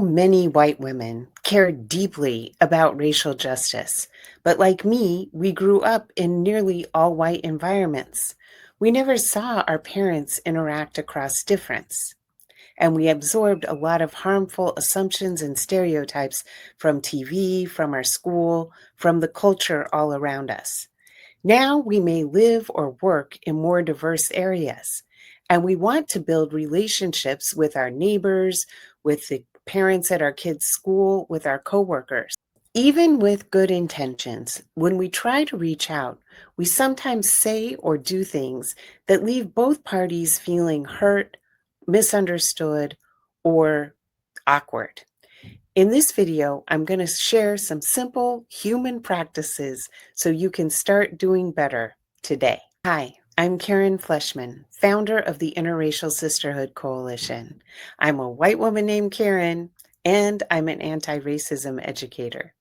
Many white women care deeply about racial justice, but like me, we grew up in nearly all white environments. We never saw our parents interact across difference, and we absorbed a lot of harmful assumptions and stereotypes from TV, from our school, from the culture all around us. Now we may live or work in more diverse areas, and we want to build relationships with our neighbors, with the parents at our kids' school, with our coworkers. Even with good intentions, when we try to reach out, we sometimes say or do things that leave both parties feeling hurt, misunderstood, or awkward. In this video, I'm going to share some simple human practices so you can start doing better today. Hi, I'm Karen Fleshman, founder of the Interracial Sisterhood Coalition. I'm a white woman named Karen, and I'm an anti-racism educator.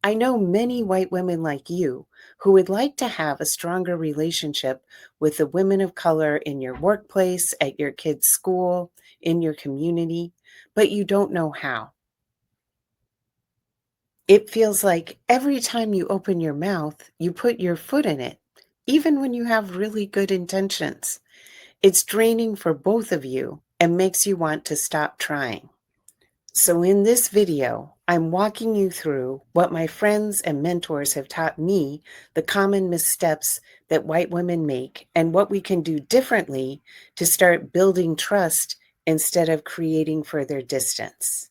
I know many white women like you who would like to have a stronger relationship with the women of color in your workplace, at your kids' school, in your community, but you don't know how. It feels like every time you open your mouth, you put your foot in it, even when you have really good intentions. It's draining for both of you and makes you want to stop trying. So in this video, I'm walking you through what my friends and mentors have taught me, the common missteps that white women make, and what we can do differently to start building trust instead of creating further distance.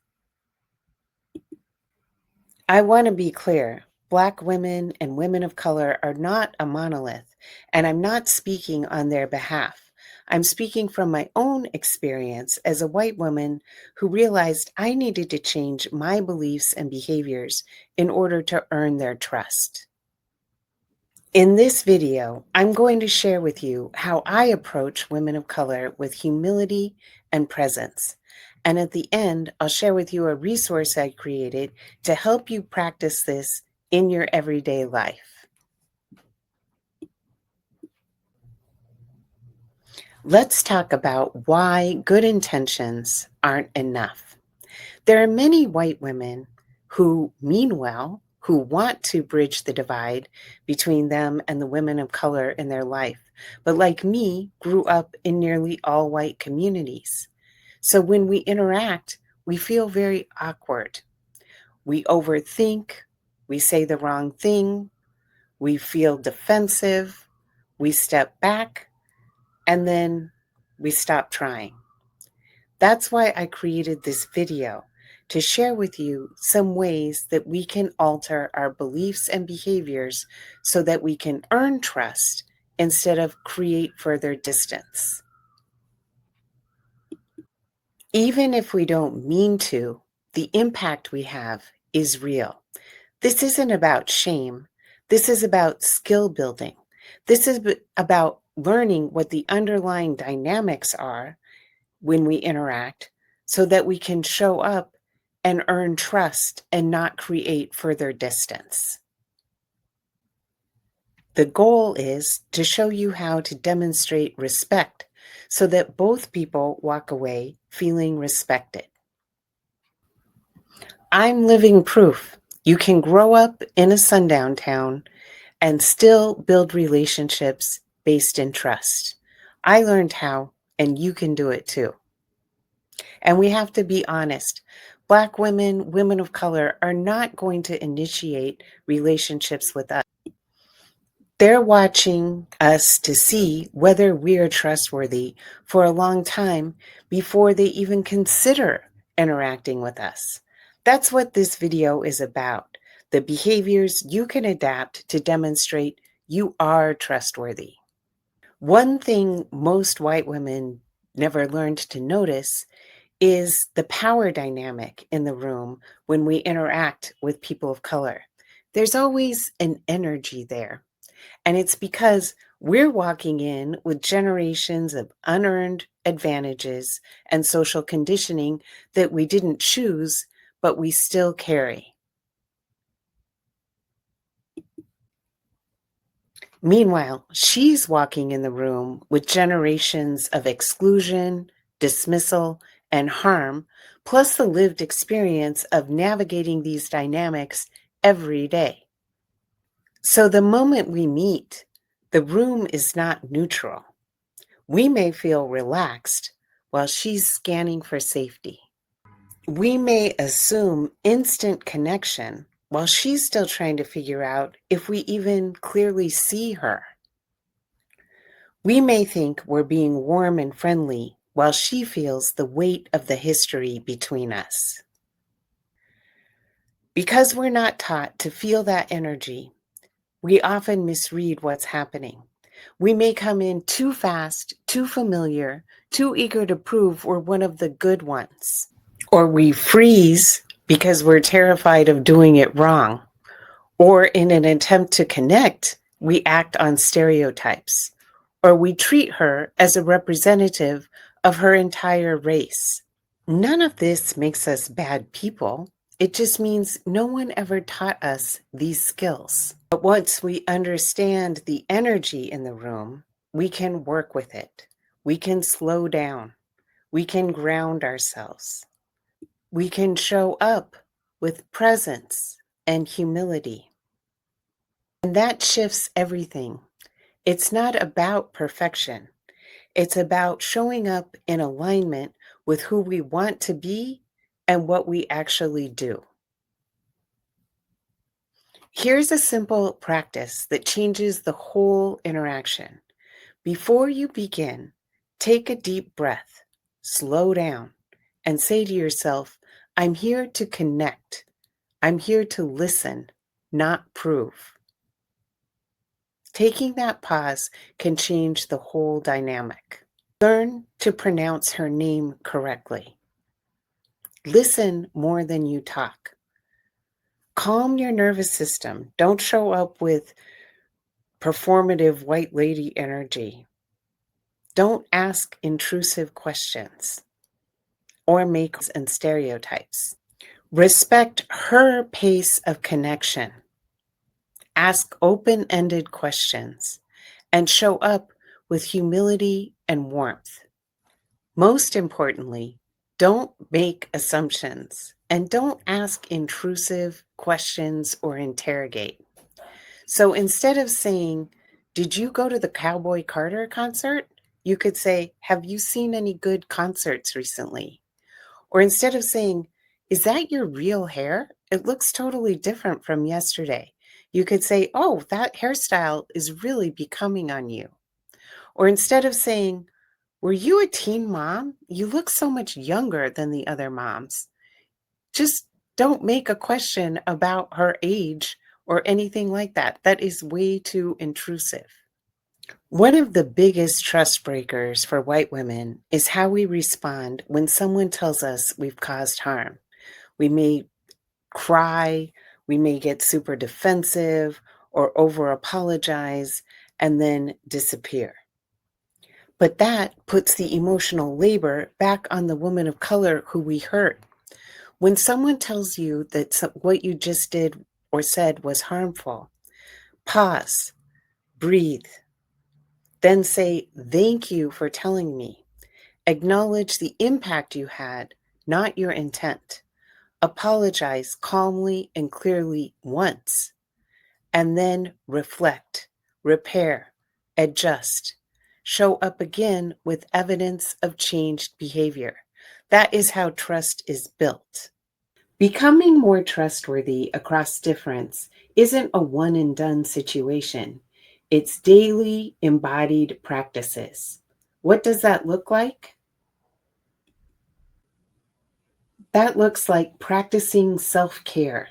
I want to be clear. Black women and women of color are not a monolith, and I'm not speaking on their behalf. I'm speaking from my own experience as a white woman who realized I needed to change my beliefs and behaviors in order to earn their trust. In this video, I'm going to share with you how I approach women of color with humility and presence. And at the end, I'll share with you a resource I created to help you practice this in your everyday life. Let's talk about why good intentions aren't enough. There are many white women who mean well, who want to bridge the divide between them and the women of color in their life, but like me, grew up in nearly all white communities. So when we interact, we feel very awkward. We overthink, we say the wrong thing, we feel defensive, we step back, and then we stop trying. That's why I created this video, to share with you some ways that we can alter our beliefs and behaviors so that we can earn trust instead of create further distance. Even if we don't mean to, the impact we have is real. This isn't about shame. This is about skill building. This is about learning what the underlying dynamics are when we interact so that we can show up and earn trust and not create further distance. The goal is to show you how to demonstrate respect so that both people walk away feeling respected. I'm living proof you can grow up in a sundown town and still build relationships based in trust. I learned how, and you can do it too. And we have to be honest. Black women, women of color are not going to initiate relationships with us. They're watching us to see whether we're trustworthy for a long time before they even consider interacting with us. That's what this video is about. The behaviors you can adapt to demonstrate you are trustworthy. One thing most white women never learned to notice is the power dynamic in the room when we interact with people of color. There's always an energy there. And it's because we're walking in with generations of unearned advantages and social conditioning that we didn't choose, but we still carry. Meanwhile, she's walking in the room with generations of exclusion, dismissal, and harm plus the lived experience of navigating these dynamics every day. So the moment we meet, the room is not neutral. We may feel relaxed while she's scanning for safety. We may assume instant connection while she's still trying to figure out if we even clearly see her. We may think we're being warm and friendly while she feels the weight of the history between us. Because we're not taught to feel that energy, we often misread what's happening. We may come in too fast, too familiar, too eager to prove we're one of the good ones. Or we freeze because we're terrified of doing it wrong. Or in an attempt to connect, we act on stereotypes. Or we treat her as a representative of her entire race. None of this makes us bad people. It just means no one ever taught us these skills. But once we understand the energy in the room, we can work with it. We can slow down. We can ground ourselves. We can show up with presence and humility. And that shifts everything. It's not about perfection. It's about showing up in alignment with who we want to be and what we actually do. Here's a simple practice that changes the whole interaction. Before you begin, take a deep breath, slow down, and say to yourself, I'm here to connect. I'm here to listen, not prove. Taking that pause can change the whole dynamic. Learn to pronounce her name correctly. Listen more than you talk. Calm your nervous system. Don't show up with performative white lady energy. Don't ask intrusive questions or make and stereotypes. Respect her pace of connection. Ask open-ended questions and show up with humility and warmth. Most importantly, don't make assumptions and don't ask intrusive questions or interrogate. So instead of saying, did you go to the Cowboy Carter concert? You could say, have you seen any good concerts recently? Or instead of saying, is that your real hair? It looks totally different from yesterday. You could say, oh, that hairstyle is really becoming on you. Or instead of saying, were you a teen mom? You look so much younger than the other moms. Just don't make a question about her age or anything like that. That is way too intrusive. One of the biggest trust breakers for white women is how we respond when someone tells us we've caused harm. We may cry, we may get super defensive or over apologize and then disappear. But that puts the emotional labor back on the woman of color who we hurt. When someone tells you that what you just did or said was harmful, pause, breathe, then say, thank you for telling me. Acknowledge the impact you had, not your intent. Apologize calmly and clearly once, and then reflect, repair, adjust. Show up again with evidence of changed behavior. That is how trust is built. Becoming more trustworthy across difference isn't a one and done situation. It's daily embodied practices. What does that look like? That looks like practicing self-care,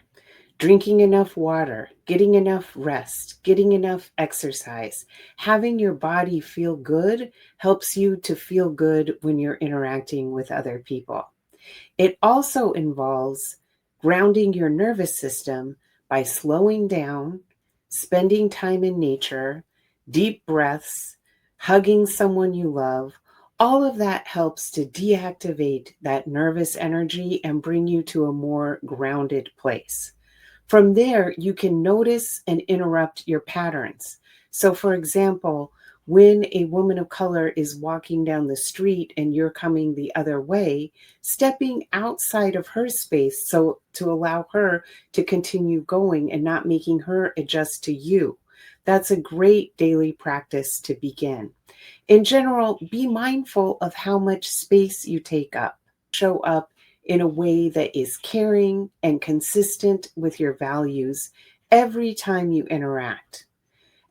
drinking enough water, getting enough rest, getting enough exercise. Having your body feel good helps you to feel good when you're interacting with other people. It also involves grounding your nervous system by slowing down, spending time in nature, deep breaths, hugging someone you love. All of that helps to deactivate that nervous energy and bring you to a more grounded place. From there, you can notice and interrupt your patterns. So, for example, When a woman of color is walking down the street and you're coming the other way, stepping outside of her space so to allow her to continue going and not making her adjust to you. That's a great daily practice to begin. In general, be mindful of how much space you take up. Show up in a way that is caring and consistent with your values every time you interact.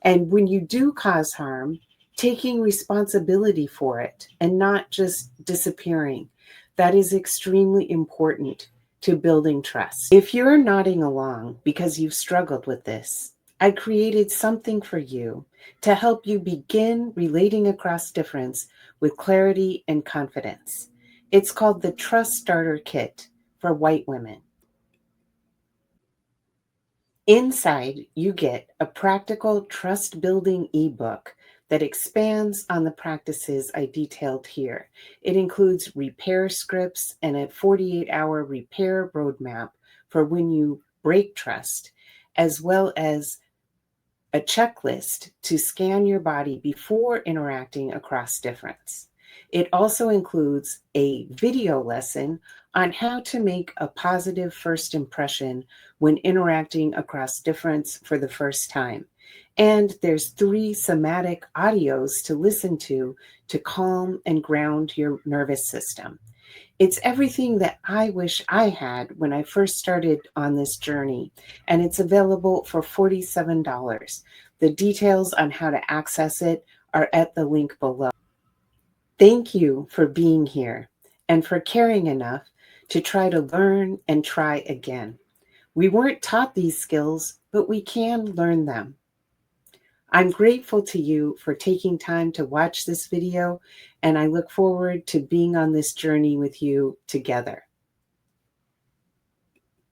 And when you do cause harm, taking responsibility for it and not just disappearing. That is extremely important to building trust. If you're nodding along because you've struggled with this, I created something for you to help you begin relating across difference with clarity and confidence. It's called the Trust Starter Kit for white women. Inside, you get a practical trust building ebook that expands on the practices I detailed here. It includes repair scripts and a 48-hour repair roadmap for when you break trust, as well as a checklist to scan your body before interacting across difference. It also includes a video lesson on how to make a positive first impression when interacting across difference for the first time. And there's 3 somatic audios to listen to calm and ground your nervous system. It's everything that I wish I had when I first started on this journey, and it's available for $47. The details on how to access it are at the link below. Thank you for being here and for caring enough to try to learn and try again. We weren't taught these skills, but we can learn them. I'm grateful to you for taking time to watch this video, and I look forward to being on this journey with you together.